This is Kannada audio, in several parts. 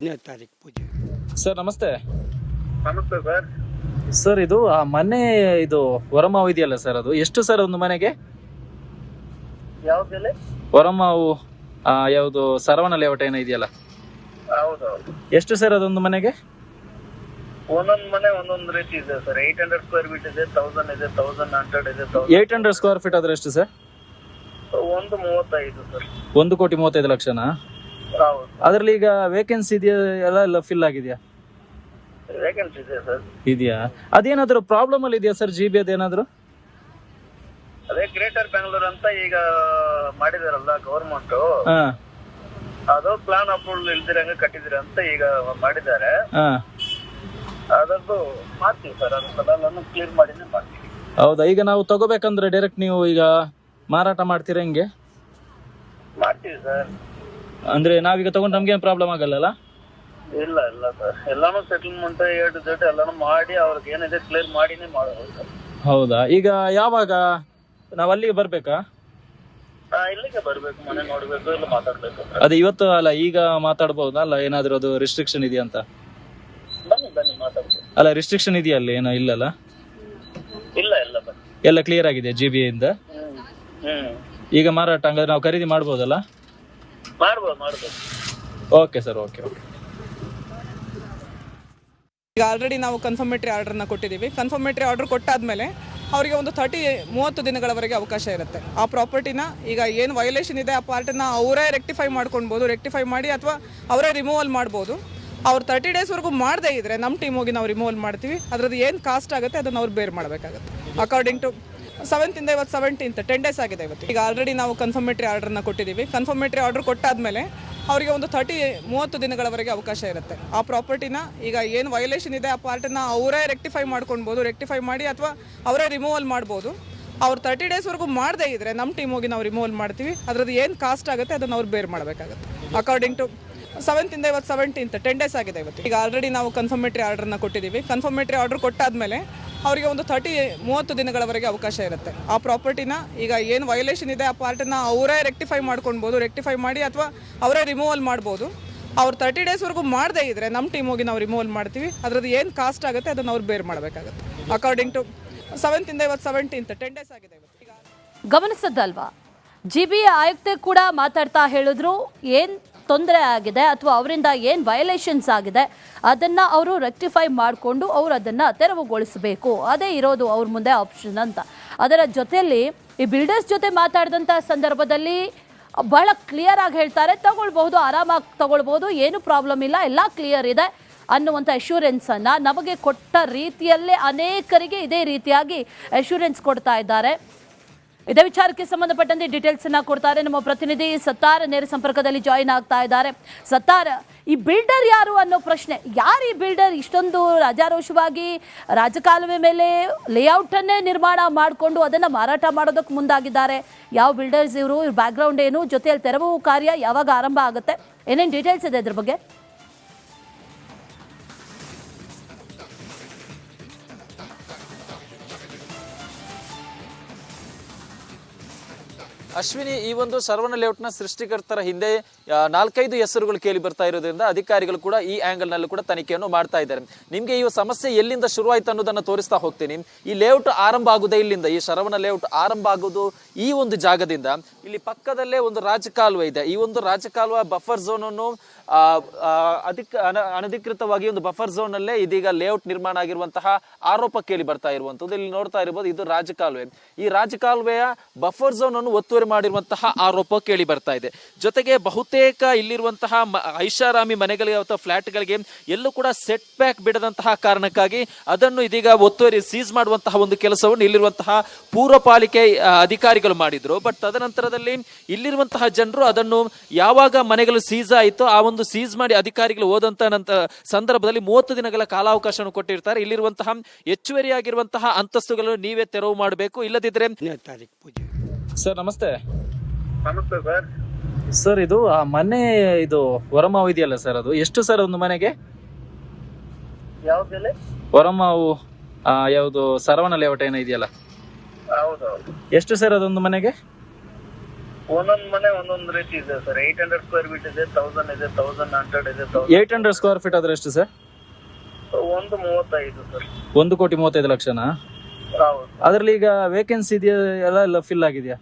ತಾರೀಕು ಪೂಜೆ. ಸರ್ ನಮಸ್ತೆ. ನಮಸ್ತೆ ಸರ್. ಸರ್ ಇದು ಆ ಮನೆ ಇದು ಹೊರಮಾವು ಇದೆಯಲ್ಲ ಸರ್, ಅದು ಎಷ್ಟು ಸರ್ ಒಂದು ಮನೆಗೆ? ಯಾವ್ದೆಲೆ? ಹೊರಮಾವು ಯಾವುದು ಸರವಣ ಲೇಔಟ್ ಏನೋ ಇದೆಯಲ್ಲ, ಹೌದೌದು. ಎಷ್ಟು ಸರ್ ಅದೊಂದು ಮನೆಗೆ? ಒಂದೊಂದ್ ಮನೆ ಒಂದೊಂದ್ ರೀತಿ ಇದೆ ಸರ್. 800 ಸ್ಕ್ವೇರ್ ಫೀಟ್ ಇದೆ, 1000 ಇದೆ, 1100 ಇದೆ. 800 ಸ್ಕ್ವೇರ್ ಫೀಟ್ ಆದ್ರೆ ಎಷ್ಟು ಸರ್? 135 ಸರ್. 1,35,00,000ನಾ? ಹೌದು. ಅದ್ರಲ್ಲಿ ಈಗ ವೇಕೆನ್ಸಿ ಇದೆಯಾ, ಎಲ್ಲ ಫಿಲ್ ಆಗಿದೆಯಾ? ವೇಕೆನ್ಸಿ ಇದೆ ಸರ್. ಇದೆಯಾ? ಅದೇನಾದ್ರು ಪ್ರಾಬ್ಲಮ್ ಅಲ್ಲಿ ಇದೆಯಾ ಸರ್, GB ಅದೇನಾದ್ರು? ಅದೇ ಗ್ರೇಟರ್ ಬೆಂಗಳೂರು ಅಂತ ಈಗ ಮಾಡಿದಾರಲ್ಲ ಗವರ್ಮೆಂಟ್, ಹಾ ಅದು ಪ್ಲಾನ್ ಅಪ್ರೂವಲ್ ಇಲ್ದಿರಂಗ ಕಟ್ಟಿದಿರ ಅಂತ ಈಗ ಮಾಡಿದ್ದಾರೆ. ಹಾ ಅದರದ್ದು ಮಾಡ್ತೀವಿ ಸರ್. ಅದನ್ನೆಲ್ಲ ಕ್ಲಿಯರ್ ಮಾಡಿನೇ ಮಾಡ್ತೀವಿ. ಹೌದಾ? ಈಗ ನಾವು ತಗೋಬೇಕಂದ್ರೆ ಡೈರೆಕ್ಟ್ ನೀವು ಈಗ ಮಾರಾಟ ಮಾಡ್ತೀರಾ ಹೆಂಗೆ? ಮಾಡ್ತೀವಿ ಸರ್. ಅಂದ್ರೆ ನಾವೀಗ ತಗೊಂಡು ನಮ್ಗೇನು ಪ್ರಾಬ್ಲಮ್ ಆಗಲ್ಲ? ಇಲ್ಲ ಇಲ್ಲ ಸರ್, ಎಲ್ಲಾನು ಸೆಟಲ್ಮೆಂಟ್ A to Z ಎಲ್ಲಾನು ಮಾಡಿ ಅವ್ರಿಗೆ ಏನಿದೆ ಕ್ಲಿಯರ್ ಮಾಡಿನೇ ಮಾಡೋದು ಸರ್. ಹೌದಾ? ಈಗ ಯಾವಾಗ ನಾವ್ ಅಲ್ಲಿಗೆ ಬರ್ಬೇಕಾ? ಇಲ್ಲಿಗೆ ಬರ್ಬೇಕು, ಮನೆ ನೋಡ್ಬೇಕು, ಇಲ್ಲ ಮಾತಾಡ್ಬೇಕು. ಅದೇ ಇವತ್ತು ಅಲ್ಲ, ಈಗ ಮಾತಾಡ್ಬಹುದಾ? ಅಲ್ಲ ಏನಾದ್ರು ಅದು ರಿಸ್ಟ್ರಿಕ್ಷನ್ ಇದೆಯಾ ಅಂತ? ಬನ್ನಿ ಬನ್ನಿ ಮಾತಾಡ್ಬೇಕು. ಅಲ್ಲ ರಿಸ್ಟ್ರಿಕ್ಷನ್ ಇದೆಯಾ ಅಲ್ಲಿ? ಏನೋ ಇಲ್ಲಲ್ಲ? ಇಲ್ಲ ಇಲ್ಲ ಬನ್ನಿ. ಎಲ್ಲ ಕ್ಲಿಯರ್ ಆಗಿದೆ GB ಇಂದ? ಈಗ ಮಾರಾಟ ಹಂಗಾದ್ರೆ ನಾವು ಖರೀದಿ ಮಾಡ್ಬೋದಲ್ಲ? ಮಾಡ್ಬೋದು ಮಾಡ್ಬೋದು. Okay sir, okay okay. ಈಗ ಆಲ್ರೆಡಿ ನಾವು ಕನ್ಫರ್ಮೇಟರಿ ಆರ್ಡರ್ನ ಕೊಟ್ಟಿದ್ದೀವಿ. ಕನ್ಫರ್ಮೇಟರಿ ಆರ್ಡರ್ ಕೊಟ್ಟಾದ್ಮೇಲೆ ಅವರಿಗೆ ಒಂದು 30 ದಿನಗಳವರೆಗೆ ಅವಕಾಶ ಇರುತ್ತೆ. ಆ ಪ್ರಾಪರ್ಟಿನ ಈಗ ಏನು ವೈಲೇಷನ್ ಇದೆ ಆ ಪಾರ್ಟನ್ನ ಅವರೇ ರೆಕ್ಟಿಫೈ ಮಾಡ್ಕೊಳ್ಬೋದು, ರೆಕ್ಟಿಫೈ ಮಾಡಿ ಅಥವಾ ಅವರೇ ರಿಮೂವಲ್ ಮಾಡ್ಬೋದು. ಅವ್ರು 30 ಡೇಸ್ವರೆಗೂ ಮಾಡದೇ ಇದ್ದರೆ ನಮ್ಮ ಟೀಮ್ ಹೋಗಿ ನಾವು ರಿಮೂವಲ್ ಮಾಡ್ತೀವಿ. ಅದರದ್ದು ಏನು ಕಾಸ್ಟ್ ಆಗುತ್ತೆ ಅದನ್ನು ಅವ್ರು ಬೇರ್ ಮಾಡಬೇಕಾಗುತ್ತೆ. ಅಕಾರ್ಡಿಂಗ್ ಟು 7th ಇಂದ ಇವತ್ತು 17th 10 ಡೇಸ್ ಆಗಿದೆ ಇವತ್ತು. ಈಗ ಆಲ್ರೆಡಿ ನಾವು ಕನ್ಫರ್ಮೇಟರಿ ಆರ್ಡರ್ನ ಕೊಟ್ಟಿದ್ದೀವಿ. ಕನ್ಫರ್ಮೇಟರಿ ಆರ್ಡರ್ ಕೊಟ್ಟಾದ್ಮೇಲೆ ಅವರಿಗೆ ಒಂದು 30 ದಿನಗಳವರೆಗೆ ಅವಕಾಶ ಇರುತ್ತೆ. ಆ ಪ್ರಾಪರ್ಟಿನ ಈಗ ಏನು ವೈಲೇಷನ್ ಇದೆ ಆ ಪಾರ್ಟನ್ನ ಅವರೇ ರೆಕ್ಟಿಫೈ ಮಾಡ್ಕೊಳ್ಬೋದು, ರೆಕ್ಟಿಫೈ ಮಾಡಿ ಅಥವಾ ಅವರೇ ರಿಮೂವಲ್ ಮಾಡ್ಬೋದು. ಅವ್ರು 30 ಡೇಸ್ವರೆಗೂ ಮಾಡದೇ ಇದ್ದರೆ ನಮ್ಮ ಟೀಮ್ ಹೋಗಿ ನಾವು ರಿಮೂವಲ್ ಮಾಡ್ತೀವಿ. ಅದರದ್ದು ಏನು ಕಾಸ್ಟ್ ಆಗುತ್ತೆ ಅದನ್ನು ಅವ್ರು ಬೇರ್ ಮಾಡಬೇಕಾಗುತ್ತೆ. ಅಕಾರ್ಡಿಂಗ್ ಟು 7th ಇಂದ ಇವತ್ತು 17th 10 ಡೇಸ್ ಆಗಿದೆ ಇವತ್ತು. ಈಗ ಆಲ್ರೆಡಿ ನಾವು ಕನ್ಫರ್ಮೇಟರಿ ಆರ್ಡರ್ನ ಕೊಟ್ಟಿದ್ದೀವಿ. ಕನ್ಫರ್ಮೇಟರಿ ಆರ್ಡರ್ ಕೊಟ್ಟಾದ್ಮೇಲೆ ಅವರಿಗೆ ಒಂದು 30 ದಿನಗಳವರೆಗೆ ಅವಕಾಶ ಇರುತ್ತೆ. ಆ ಪ್ರಾಪರ್ಟಿನ ಈಗ ಏನು ವೈಲೇಷನ್ ಇದೆ ಆ ಪಾರ್ಟನ್ನ ಅವರೇ ರೆಕ್ಟಿಫೈ ಮಾಡ್ಕೊಳ್ಬೋದು, ರೆಕ್ಟಿಫೈ ಮಾಡಿ ಅಥವಾ ಅವರೇ ರಿಮೂವಲ್ ಮಾಡ್ಬೋದು. ಅವ್ರು 30 ಡೇಸ್ವರೆಗೂ ಮಾಡದೇ ಇದ್ದರೆ ನಮ್ಮ ಟೀಮ್ ಹೋಗಿ ನಾವು ರಿಮೂವಲ್ ಮಾಡ್ತೀವಿ. ಅದರದ್ದು ಏನು ಕಾಸ್ಟ್ ಆಗುತ್ತೆ ಅದನ್ನು ಅವ್ರು ಬೇರ್ ಮಾಡಬೇಕಾಗುತ್ತೆ. ಅಕಾರ್ಡಿಂಗ್ ಟು 7th ಇಂದ ಇವತ್ತು 17th 10 ಡೇಸ್ ಆಗಿದೆ ಇವತ್ತು. ಈಗ ಗಮನಿಸದಲ್ವಾ, GB ಆಯುಕ್ತೆ ಕೂಡ ಮಾತಾಡ್ತಾ ಹೇಳಿದ್ರು ಏನು ತೊಂದರೆ ಆಗಿದೆ ಅಥವಾ ಅವರಿಂದ ಏನು ವಯಲೇಷನ್ಸ್ ಆಗಿದೆ ಅದನ್ನು ಅವರು ರೆಕ್ಟಿಫೈ ಮಾಡಿಕೊಂಡು ಅವರು ಅದನ್ನು ತೆರವುಗೊಳಿಸಬೇಕು, ಅದೇ ಇರೋದು ಅವ್ರ ಮುಂದೆ ಆಪ್ಷನ್ ಅಂತ. ಅದರ ಜೊತೆಯಲ್ಲಿ ಈ ಬಿಲ್ಡರ್ಸ್ ಜೊತೆ ಮಾತಾಡಿದಂಥ ಸಂದರ್ಭದಲ್ಲಿ ಬಹಳ ಕ್ಲಿಯರ್ ಆಗಿ ಹೇಳ್ತಾರೆ, ತಗೊಳ್ಬಹುದು, ಆರಾಮಾಗಿ ತಗೊಳ್ಬಹುದು, ಏನು ಪ್ರಾಬ್ಲಮ್ ಇಲ್ಲ, ಎಲ್ಲ ಕ್ಲಿಯರ್ ಇದೆ ಅನ್ನುವಂಥ ಅಶ್ಯೂರೆನ್ಸನ್ನು ನಮಗೆ ಕೊಟ್ಟ ರೀತಿಯಲ್ಲೇ ಅನೇಕರಿಗೆ ಇದೇ ರೀತಿಯಾಗಿ ಅಶ್ಯೂರೆನ್ಸ್ ಕೊಡ್ತಾ ಇದ್ದಾರೆ. ಇದೇ ವಿಚಾರಕ್ಕೆ ಸಂಬಂಧಪಟ್ಟಂತೆ ಡೀಟೇಲ್ಸ್ ಅನ್ನ ಕೊಡ್ತಾರೆ ನಮ್ಮ ಪ್ರತಿನಿಧಿ ಸತ್ತಾರ್, ನೇರ ಸಂಪರ್ಕದಲ್ಲಿ ಜಾಯಿನ್ ಆಗ್ತಾ ಇದ್ದಾರೆ. ಸತ್ತಾರ್, ಈ ಬಿಲ್ಡರ್ ಯಾರು ಅನ್ನೋ ಪ್ರಶ್ನೆ, ಯಾರು ಈ ಬಿಲ್ಡರ್ ಇಷ್ಟೊಂದು ರಾಜಾರೋಷವಾಗಿ ರಾಜಕಾಲುವೆ ಮೇಲೆ ಲೇಔಟ್ ಅನ್ನೇ ನಿರ್ಮಾಣ ಮಾಡಿಕೊಂಡು ಅದನ್ನ ಮಾರಾಟ ಮಾಡೋದಕ್ಕೆ ಮುಂದಾಗಿದ್ದಾರೆ? ಯಾವ ಬಿಲ್ಡರ್ಸ್ ಇವರು, ಇವ್ರ ಬ್ಯಾಕ್ಗ್ರೌಂಡ್ ಏನು, ಜೊತೆಯಲ್ಲಿ ತೆರವು ಕಾರ್ಯ ಯಾವಾಗ ಆರಂಭ ಆಗುತ್ತೆ, ಏನೇನು ಡೀಟೇಲ್ಸ್ ಇದೆ ಇದ್ರ ಬಗ್ಗೆ? ಅಶ್ವಿನಿ, ಈ ಒಂದು ಸರವಣ ಲೇಔಟ್ನ ಸೃಷ್ಟಿಕರ್ತರ ಹಿಂದೆ 4-5 ಹೆಸರುಗಳು ಕೇಳಿ ಬರ್ತಾ ಇರೋದ್ರಿಂದ ಅಧಿಕಾರಿಗಳು ಕೂಡ ಈ ಆಂಗಲ್ ನಲ್ಲೂ ಕೂಡ ತನಿಖೆಯನ್ನು ಮಾಡ್ತಾ ಇದ್ದಾರೆ. ನಿಮ್ಗೆ ಈ ಸಮಸ್ಯೆ ಎಲ್ಲಿಂದ ಶುರುವಾಯ್ತು ಅನ್ನೋದನ್ನ ತೋರಿಸ್ತಾ ಹೋಗ್ತೀನಿ. ಈ ಲೇಔಟ್ ಆರಂಭ ಆಗುದೇ ಇಲ್ಲಿಂದ, ಈ ಸರವಣ ಲೇಔಟ್ ಆರಂಭ ಆಗುವುದು ಈ ಒಂದು ಜಾಗದಿಂದ. ಇಲ್ಲಿ ಪಕ್ಕದಲ್ಲೇ ಒಂದು ರಾಜಕಾಲುವೆ ಇದೆ. ಈ ಒಂದು ರಾಜಕಾಲುವೆ ಬಫರ್ ಝೋನ್ ಅನ್ನು ಅನಧಿಕೃತವಾಗಿ ಒಂದು ಬಫರ್ ಝೋನ್ ಅಲ್ಲೇ ಇದೀಗ ಲೇಔಟ್ ನಿರ್ಮಾಣ ಆಗಿರುವಂತಹ ಆರೋಪ ಕೇಳಿ ಬರ್ತಾ ಇರುವಂತದ್ದು. ಇಲ್ಲಿ ನೋಡ್ತಾ ಇರಬಹುದು, ಇದು ರಾಜಕಾಲುವೆ. ಈ ರಾಜಕಾಲುವೆಯ ಬಫರ್ ಝೋನ್ ಅನ್ನು ಒತ್ತುವರಿ ಮಾಡಿರುವಂತಹ ಆರೋಪ ಕೇಳಿ ಬರ್ತಾ ಇದೆ. ಜೊತೆಗೆ ಬಹುತೇಕ ಇಲ್ಲಿರುವಂತಹ ಐಷಾರಾಮಿ ಮನೆಗಳಿಗೆ ಅಥವಾ ಫ್ಲಾಟ್ಗಳಿಗೆ ಎಲ್ಲೂ ಕೂಡ ಸೆಟ್ ಬ್ಯಾಕ್ ಬಿಡದಂತಹ ಕಾರಣಕ್ಕಾಗಿ ಅದನ್ನು ಇದೀಗ ಒತ್ತುವರಿ ಸೀಸ್ ಮಾಡುವಂತಹ ಒಂದು ಕೆಲಸವನ್ನು ಇಲ್ಲಿರುವಂತಹ ಪೂರ್ವ ಪಾಲಿಕೆ ಅಧಿಕಾರಿಗಳು ಮಾಡಿದ್ರು. ಬಟ್ ತದನಂತರದಲ್ಲಿ ಇಲ್ಲಿರುವಂತಹ ಜನರು ಅದನ್ನು ಯಾವಾಗ ಮನೆಗಳು ಸೀಸ್ ಆಯಿತು ಆ ಒಂದು ಸೀಸ್ ಮಾಡಿ ಅಧಿಕಾರಿಗಳು ಹೋದಂತ ಸಂದರ್ಭದಲ್ಲಿ 30 ದಿನಗಳ ಕಾಲಾವಕಾಶವನ್ನು ಕೊಟ್ಟಿರ್ತಾರೆ. ಇಲ್ಲಿರುವಂತಹ ಹೆಚ್ಚುವರಿಯಾಗಿರುವಂತಹ ಅಂತಸ್ತುಗಳನ್ನು ನೀವೇ ತೆರವು ಮಾಡಬೇಕು, ಇಲ್ಲದಿದ್ರೆ ತಾರೀಕು ಪೂಜೆ. ಸರ್ ನಮಸ್ತೆ. ನಮಸ್ತೆ ಸರ್. ಸರ್ ಇದು ಆ ಮನೆ ಇದು ಹೊರಮಾವು ಇದೆಯಲ್ಲ ಸರ್, ಅದು ಎಷ್ಟು ಸರ್ ಒಂದು ಮನೆಗೆ? ಯಾವ್ದೆಲೆ? ಹೊರಮಾವು ಯಾವುದು ಸರವಣ ಲೇಔಟ್ ಏನೋ ಇದೆಯಲ್ಲ, ಹೌದೌದು. ಎಷ್ಟು ಸರ್ ಅದೊಂದು ಮನೆಗೆ? ಒಂದೊಂದ್ ಮನೆ ಒಂದೊಂದ್ ರೀತಿ ಇದೆ ಸರ್. 800 ಸ್ಕ್ವೇರ್ ಫೀಟ್ ಇದೆ, 1000 ಇದೆ, 1100 ಇದೆ, 800 ಸ್ಕ್ವೇರ್ ಫೀಟ್ ಆದ್ರೆ ಎಷ್ಟು ಸರ್? 135 ಸರ್. 1,35,00,000ನಾ? ಹೌದು. ಅದ್ರಲ್ಲಿ ಈಗ ವೇಕೆನ್ಸಿ ಇದೆಯಾ, ಎಲ್ಲ ಫಿಲ್ ಆಗಿದೆಯಾ?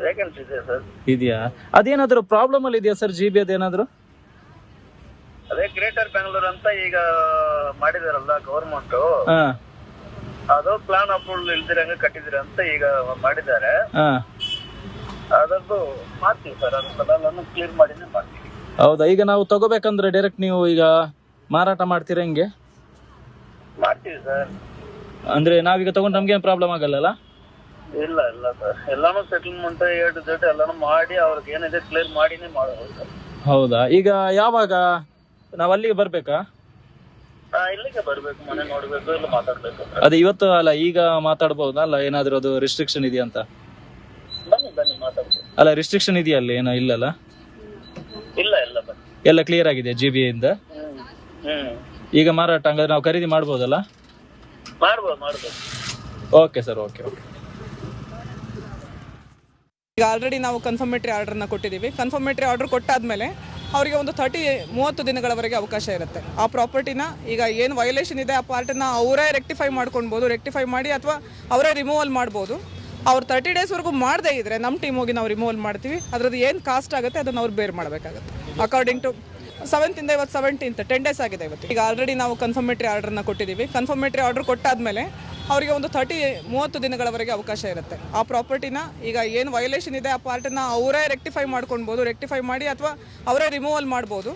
ವೇಕೆನ್ಸಿ ಇದೆ ಸರ್. ಇದೆಯಾ? ಅದೇನಾದ್ರು ಪ್ರಾಬ್ಲಮ್ ಅಲ್ಲಿ ಇದೆಯಾ ಸರ್ GB ಅದೇನಾದ್ರು? ಅದೇ ಗ್ರೇಟರ್ ಬೆಂಗಳೂರು ಅಂತ ಈಗ ಮಾಡಿದಾರಲ್ಲ ಗವರ್ಮೆಂಟ್, ಹಾ ಅದು ಪ್ಲಾನ್ ಅಪ್ರೂವಲ್ ಇಲ್ದಿರಂಗ ಕಟ್ಟಿದಿರ ಅಂತ ಈಗ ಮಾಡಿದ್ದಾರೆ. ಹಾ ಅದದ್ದು ಮಾಡ್ತೀವಿ ಸರ್. ಅದನ್ನೆಲ್ಲ ಕ್ಲಿಯರ್ ಮಾಡಿನೇ ಮಾಡ್ತೀವಿ. ಹೌದಾ? ಈಗ ನಾವು ತಗೋಬೇಕಂದ್ರೆ ಡೈರೆಕ್ಟ್ ನೀವು ಈಗ ಮಾರಾಟ ಮಾಡ್ತೀರಾ ಹೆಂಗೆ? ಮಾಡ್ತೀವಿ ಸರ್. ಅಂದ್ರೆ ನಾವೀಗ ತಗೊಂಡು ನಮ್ಗೇನು ಪ್ರಾಬ್ಲಮ್ ಆಗಲ್ಲ? ಇಲ್ಲ ಇಲ್ಲ ಸರ್, ಎಲ್ಲಾನು ಸೆಟಲ್ಮೆಂಟ್ Z ಎಲ್ಲಾನು ಮಾಡಿ ಅವ್ರಿಗೆ ಏನಿದೆ ಕ್ಲಿಯರ್ ಮಾಡಿನೇ ಮಾಡೋದು ಸರ್. ಹೌದಾ? ಈಗ ಯಾವಾಗ ನಾವ್ ಅಲ್ಲಿಗೆ ಬರ್ಬೇಕಾ? ಇಲ್ಲಿಗೆ ಬರ್ಬೇಕು, ಮನೆ ನೋಡ್ಬೇಕು, ಇಲ್ಲ ಮಾತಾಡ್ಬೇಕು. ಅದೇ ಇವತ್ತು ಅಲ್ಲ, ಈಗ ಮಾತಾಡ್ಬಹುದಾ? ಅಲ್ಲ ಏನಾದ್ರು ಅದು ರಿಸ್ಟ್ರಿಕ್ಷನ್ ಇದೆಯಾ ಅಂತ? ಬನ್ನಿ ಬನ್ನಿ ಮಾತಾಡ್ಬೇಕು. ಅಲ್ಲ ರಿಸ್ಟ್ರಿಕ್ಷನ್ ಇದೆಯಾ ಅಲ್ಲಿ? ಏನೋ ಇಲ್ಲಲ್ಲ? ಇಲ್ಲ ಇಲ್ಲ ಬನ್ನಿ. ಎಲ್ಲ ಕ್ಲಿಯರ್ ಆಗಿದೆ GB ಇಂದ? ಈಗ ಮಾರಾಟ ಹಂಗಾದ್ರೆ ನಾವು ಖರೀದಿ ಮಾಡ್ಬೋದಲ್ಲ? ಮಾಡ್ಬೋದು. Okay sir, okay. ಈಗ ಆಲ್ರೆಡಿ ನಾವು ಕನ್ಫರ್ಮೇಟರಿ ಆರ್ಡರ್ನ ಕೊಟ್ಟಿದ್ದೀವಿ. ಕನ್ಫರ್ಮೇಟರಿ ಆರ್ಡರ್ ಕೊಟ್ಟಾದ್ಮೇಲೆ ಅವರಿಗೆ ಒಂದು 30 ದಿನಗಳವರೆಗೆ ಅವಕಾಶ ಇರುತ್ತೆ. ಆ ಪ್ರಾಪರ್ಟಿನ ಈಗ ಏನು ವೈಲೇಷನ್ ಇದೆ ಆ ಪಾರ್ಟನ್ನ ಅವರೇ ರೆಕ್ಟಿಫೈ ಮಾಡ್ಕೊಳ್ಬೋದು, ರೆಕ್ಟಿಫೈ ಮಾಡಿ ಅಥವಾ ಅವರೇ ರಿಮೂವಲ್ ಮಾಡ್ಬೋದು. ಅವ್ರು 30 ಡೇಸ್ವರೆಗೂ ಮಾಡದೇ ಇದ್ರೆ ನಮ್ಮ ಟೀಮ್ ಹೋಗಿ ನಾವು ರಿಮೂವಲ್ ಮಾಡ್ತೀವಿ. ಅದ್ರದ್ದು ಏನು ಕಾಸ್ಟ್ ಆಗುತ್ತೆ ಅದನ್ನು ಅವ್ರು ಬೇರ್ ಮಾಡಬೇಕಾಗುತ್ತೆ. ಅಕಾರ್ಡಿಂಗ್ ಟು 7th ಇಂದ ಇವತ್ತು 17th 10 ಡೇಸ್ ಆಗಿದೆ ಇವತ್ತು. ಈಗ ಆಲ್ರೆಡಿ ನಾವು ಕನ್ಫರ್ಮೇಟರಿ ಆರ್ಡರ್ನ ಕೊಟ್ಟಿದ್ದೀವಿ. ಕನ್ಫರ್ಮೇಟರಿ ಆರ್ಡರ್ ಕೊಟ್ಟಾದ್ಮೇಲೆ ಅವರಿಗೆ ಒಂದು 30 ದಿನಗಳವರೆಗೆ ಅವಕಾಶ ಇರುತ್ತೆ. ಆ ಪ್ರಾಪರ್ಟಿನ ಈಗ ಏನು ವೈಲೇಷನ್ ಇದೆ ಆ ಪಾರ್ಟನ್ನ ಅವರೇ ರೆಕ್ಟಿಫೈ ಮಾಡ್ಕೊಳ್ಬೋದು, ರೆಕ್ಟಿಫೈ ಮಾಡಿ ಅಥವಾ ಅವರೇ ರಿಮೂವಲ್ ಮಾಡ್ಬೋದು.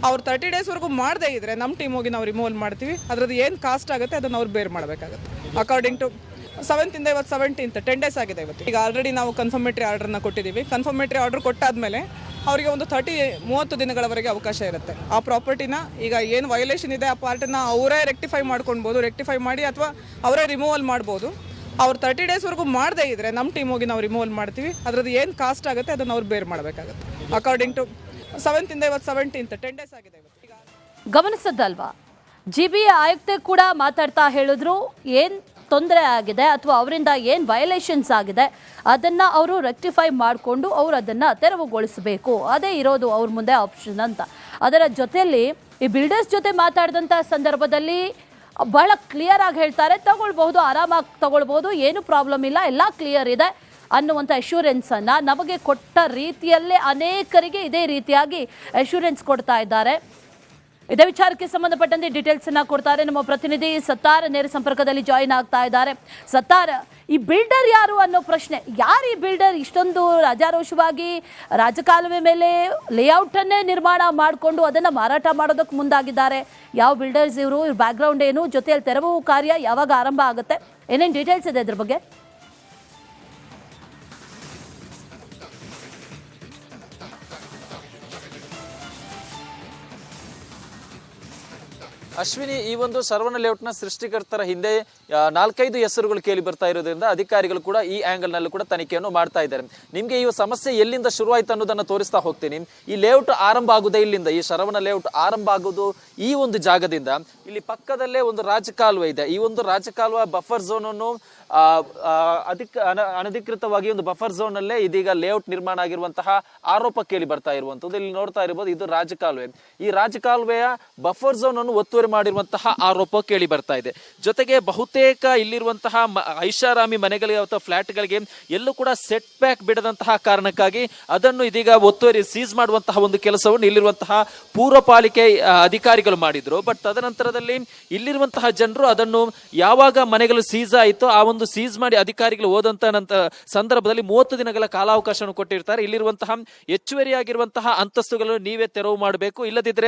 ಅವ್ರು 30 ಡೇಸ್ವರೆಗೂ ಮಾಡದೇ ಇದ್ರೆ ನಮ್ಮ ಟೀಮ್ ಹೋಗಿ ನಾವು ರಿಮೂವಲ್ ಮಾಡ್ತೀವಿ. ಅದ್ರದ್ದು ಏನು ಕಾಸ್ಟ್ ಆಗುತ್ತೆ ಅದನ್ನು ಅವ್ರು ಬೇರ್ ಮಾಡಬೇಕಾಗುತ್ತೆ. ಅಕಾರ್ಡಿಂಗ್ ಟು 7th ಇಂದ ಇವತ್ತು 17th 10 ಡೇಸ್ ಆಗಿದೆ ಇವತ್ತು. ಈಗ ಆಲ್ರೆಡಿ ನಾವು ಕನ್ಫರ್ಮೇಟರಿ ಆರ್ಡರ್ನ ಕೊಟ್ಟಿದ್ದೀವಿ. ಕನ್ಫರ್ಮೇಟರಿ ಆರ್ಡರ್ ಕೊಟ್ಟಾದ್ಮೇಲೆ ಅವರಿಗೆ ಒಂದು 30 ದಿನಗಳವರೆಗೆ ಅವಕಾಶ ಇರುತ್ತೆ. ಆ ಪ್ರಾಪರ್ಟಿನ ಈಗ ಏನು ವೈಲೇಷನ್ ಇದೆ ಆ ಪಾರ್ಟನ್ನ ಅವರೇ ರೆಕ್ಟಿಫೈ ಮಾಡ್ಕೊಳ್ಬೋದು, ರೆಕ್ಟಿಫೈ ಮಾಡಿ ಅಥವಾ ಅವರೇ ರಿಮೂವಲ್ ಮಾಡ್ಬೋದು. ಅವ್ರು 30 ಡೇಸ್ವರೆಗೂ ಮಾಡದೇ ಇದ್ರೆ ನಮ್ಮ ಟೀಮ್ ಹೋಗಿ ನಾವು ರಿಮೂವಲ್ ಮಾಡ್ತೀವಿ. ಅದ್ರದ್ದು ಏನು ಕಾಸ್ಟ್ ಆಗುತ್ತೆ ಅದನ್ನು ಅವ್ರು ಬೇರ್ ಮಾಡಬೇಕಾಗುತ್ತೆ. ಅಕಾರ್ಡಿಂಗ್ ಟು 7th ಇಂದ ಇವತ್ತು 17th 10 ಡೇಸ್ ಆಗಿದೆ ಇವತ್ತು. ಈಗ ಗಮನಿಸದಲ್ವಾ? GB ಆಯುಕ್ತೆ ಕೂಡ ಮಾತಾಡ್ತಾ ಹೇಳಿದ್ರು ಏನ್ ತೊಂದರೆ ಆಗಿದೆ ಅಥವಾ ಅವರಿಂದ ಏನು ವೈಲೇಷನ್ಸ್ ಆಗಿದೆ ಅದನ್ನು ಅವರು ರೆಕ್ಟಿಫೈ ಮಾಡಿಕೊಂಡು ಅವರು ಅದನ್ನು ತೆರವುಗೊಳಿಸಬೇಕು. ಅದೇ ಇರೋದು ಅವ್ರ ಮುಂದೆ ಆಪ್ಷನ್ ಅಂತ. ಅದರ ಜೊತೆಯಲ್ಲಿ ಈ ಬಿಲ್ಡರ್ಸ್ ಜೊತೆ ಮಾತಾಡಿದಂಥ ಸಂದರ್ಭದಲ್ಲಿ ಬಹಳ ಕ್ಲಿಯರ್ ಆಗಿ ಹೇಳ್ತಾರೆ, ತಗೊಳ್ಬಹುದು, ಆರಾಮಾಗಿ ತಗೊಳ್ಬಹುದು, ಏನು ಪ್ರಾಬ್ಲಮ್ ಇಲ್ಲ, ಎಲ್ಲ ಕ್ಲಿಯರ್ ಇದೆ ಅನ್ನುವಂಥ ಅಶ್ಯೂರೆನ್ಸನ್ನು ನಮಗೆ ಕೊಟ್ಟ ರೀತಿಯಲ್ಲೇ ಅನೇಕರಿಗೆ ಇದೇ ರೀತಿಯಾಗಿ ಅಶ್ಯೂರೆನ್ಸ್ ಕೊಡ್ತಾ ಇದ್ದಾರೆ. ಇದೇ ವಿಚಾರಕ್ಕೆ ಸಂಬಂಧಪಟ್ಟಂತೆ ಡೀಟೇಲ್ಸ್ ಅನ್ನ ಕೊಡ್ತಾರೆ ನಮ್ಮ ಪ್ರತಿನಿಧಿ ಸತ್ತಾರ್. ನೇರ ಸಂಪರ್ಕದಲ್ಲಿ ಜಾಯಿನ್ ಆಗ್ತಾ ಇದ್ದಾರೆ. ಸತ್ತಾರ್, ಈ ಬಿಲ್ಡರ್ ಯಾರು ಅನ್ನೋ ಪ್ರಶ್ನೆ, ಯಾರು ಈ ಬಿಲ್ಡರ್? ಇಷ್ಟೊಂದು ರಾಜಾರೋಷವಾಗಿ ರಾಜಕಾಲುವೆ ಮೇಲೆ ಲೇಔಟ್ ಅನ್ನೇ ನಿರ್ಮಾಣ ಮಾಡಿಕೊಂಡು ಅದನ್ನ ಮಾರಾಟ ಮಾಡೋದಕ್ಕೆ ಮುಂದಾಗಿದ್ದಾರೆ. ಯಾವ ಬಿಲ್ಡರ್ಸ್ ಇವರು? ಇವ್ರ ಬ್ಯಾಕ್ಗ್ರೌಂಡ್ ಏನು? ಜೊತೆಯಲ್ಲಿ ತೆರವು ಕಾರ್ಯ ಯಾವಾಗ ಆರಂಭ ಆಗುತ್ತೆ? ಏನೇನು ಡೀಟೇಲ್ಸ್ ಇದೆ ಇದ್ರ ಬಗ್ಗೆ? ಅಶ್ವಿನಿ, ಈ ಒಂದು ಶರವಣ ಲೇಔಟ್ನ ಸೃಷ್ಟಿಕರ್ತರ ಹಿಂದೆ 4-5 ಹೆಸರುಗಳು ಕೇಳಿ ಬರ್ತಾ ಇರೋದ್ರಿಂದ ಅಧಿಕಾರಿಗಳು ಕೂಡ ಈ ಆಂಗಲ್ ನಲ್ಲೂ ಕೂಡ ತನಿಖೆಯನ್ನು ಮಾಡ್ತಾ ಇದ್ದಾರೆ. ನಿಮ್ಗೆ ಈ ಸಮಸ್ಯೆ ಎಲ್ಲಿಂದ ಶುರುವಾಯ್ತು ಅನ್ನೋದನ್ನ ತೋರಿಸ್ತಾ ಹೋಗ್ತೀನಿ. ಈ ಲೇಔಟ್ ಆರಂಭ ಆಗುದೇ ಇಲ್ಲಿಂದ, ಈ ಶರವಣ ಲೇಔಟ್ ಆರಂಭ ಆಗುವುದು ಈ ಒಂದು ಜಾಗದಿಂದ. ಇಲ್ಲಿ ಪಕ್ಕದಲ್ಲೇ ಒಂದು ರಾಜಕಾಲುವೆ ಇದೆ. ಈ ಒಂದು ರಾಜಕಾಲುವೆ ಬಫರ್ ಝೋನ್ ಅನ್ನು ಅನಧಿಕೃತವಾಗಿ ಒಂದು ಬಫರ್ ಝೋನ್ ಅಲ್ಲೇ ಇದೀಗ ಲೇಔಟ್ ನಿರ್ಮಾಣ ಆಗಿರುವಂತಹ ಆರೋಪ ಕೇಳಿ ಬರ್ತಾ ಇರುವಂತದ್ದು. ಇಲ್ಲಿ ನೋಡ್ತಾ ಇರಬಹುದು, ಇದು ರಾಜಕಾಲುವೆ. ಈ ರಾಜಕಾಲುವೆಯ ಬಫರ್ ಝೋನ್ ಅನ್ನು ಒತ್ತುವರಿ ಮಾಡಿರುವಂತಹ ಆರೋಪ ಕೇಳಿ ಬರ್ತಾ ಇದೆ. ಜೊತೆಗೆ ಬಹುತೇಕ ಇಲ್ಲಿರುವಂತಹ ಐಷಾರಾಮಿ ಮನೆಗಳಿಗೆ ಅಥವಾ ಫ್ಲಾಟ್ಗಳಿಗೆ ಎಲ್ಲೂ ಕೂಡ ಸೆಟ್ ಬ್ಯಾಕ್ ಬಿಡದಂತಹ ಕಾರಣಕ್ಕಾಗಿ ಅದನ್ನು ಇದೀಗ ಒತ್ತುವರಿ ಸೀಸ್ ಮಾಡುವಂತಹ ಒಂದು ಕೆಲಸವನ್ನು ಇಲ್ಲಿರುವಂತಹ ಪೂರ್ವ ಪಾಲಿಕೆ ಅಧಿಕಾರಿಗಳು ಮಾಡಿದ್ರು. ಬಟ್ ತದನಂತರದಲ್ಲಿ ಇಲ್ಲಿರುವಂತಹ ಜನರು ಅದನ್ನು ಯಾವಾಗ ಮನೆಗಳು ಸೀಸ್ ಆಯಿತು ಆ ಒಂದು ಸೀಸ್ ಮಾಡಿ ಅಧಿಕಾರಿಗಳು ಹೋದಂತ ಸಂದರ್ಭದಲ್ಲಿ 30 ದಿನಗಳ ಕಾಲಾವಕಾಶವನ್ನು ಕೊಟ್ಟಿರ್ತಾರೆ. ಇಲ್ಲಿರುವಂತಹ ಹೆಚ್ಚುವರಿಯಾಗಿರುವಂತಹ ಅಂತಸ್ತುಗಳನ್ನು ನೀವೇ ತೆರವು ಮಾಡಬೇಕು, ಇಲ್ಲದಿದ್ರೆ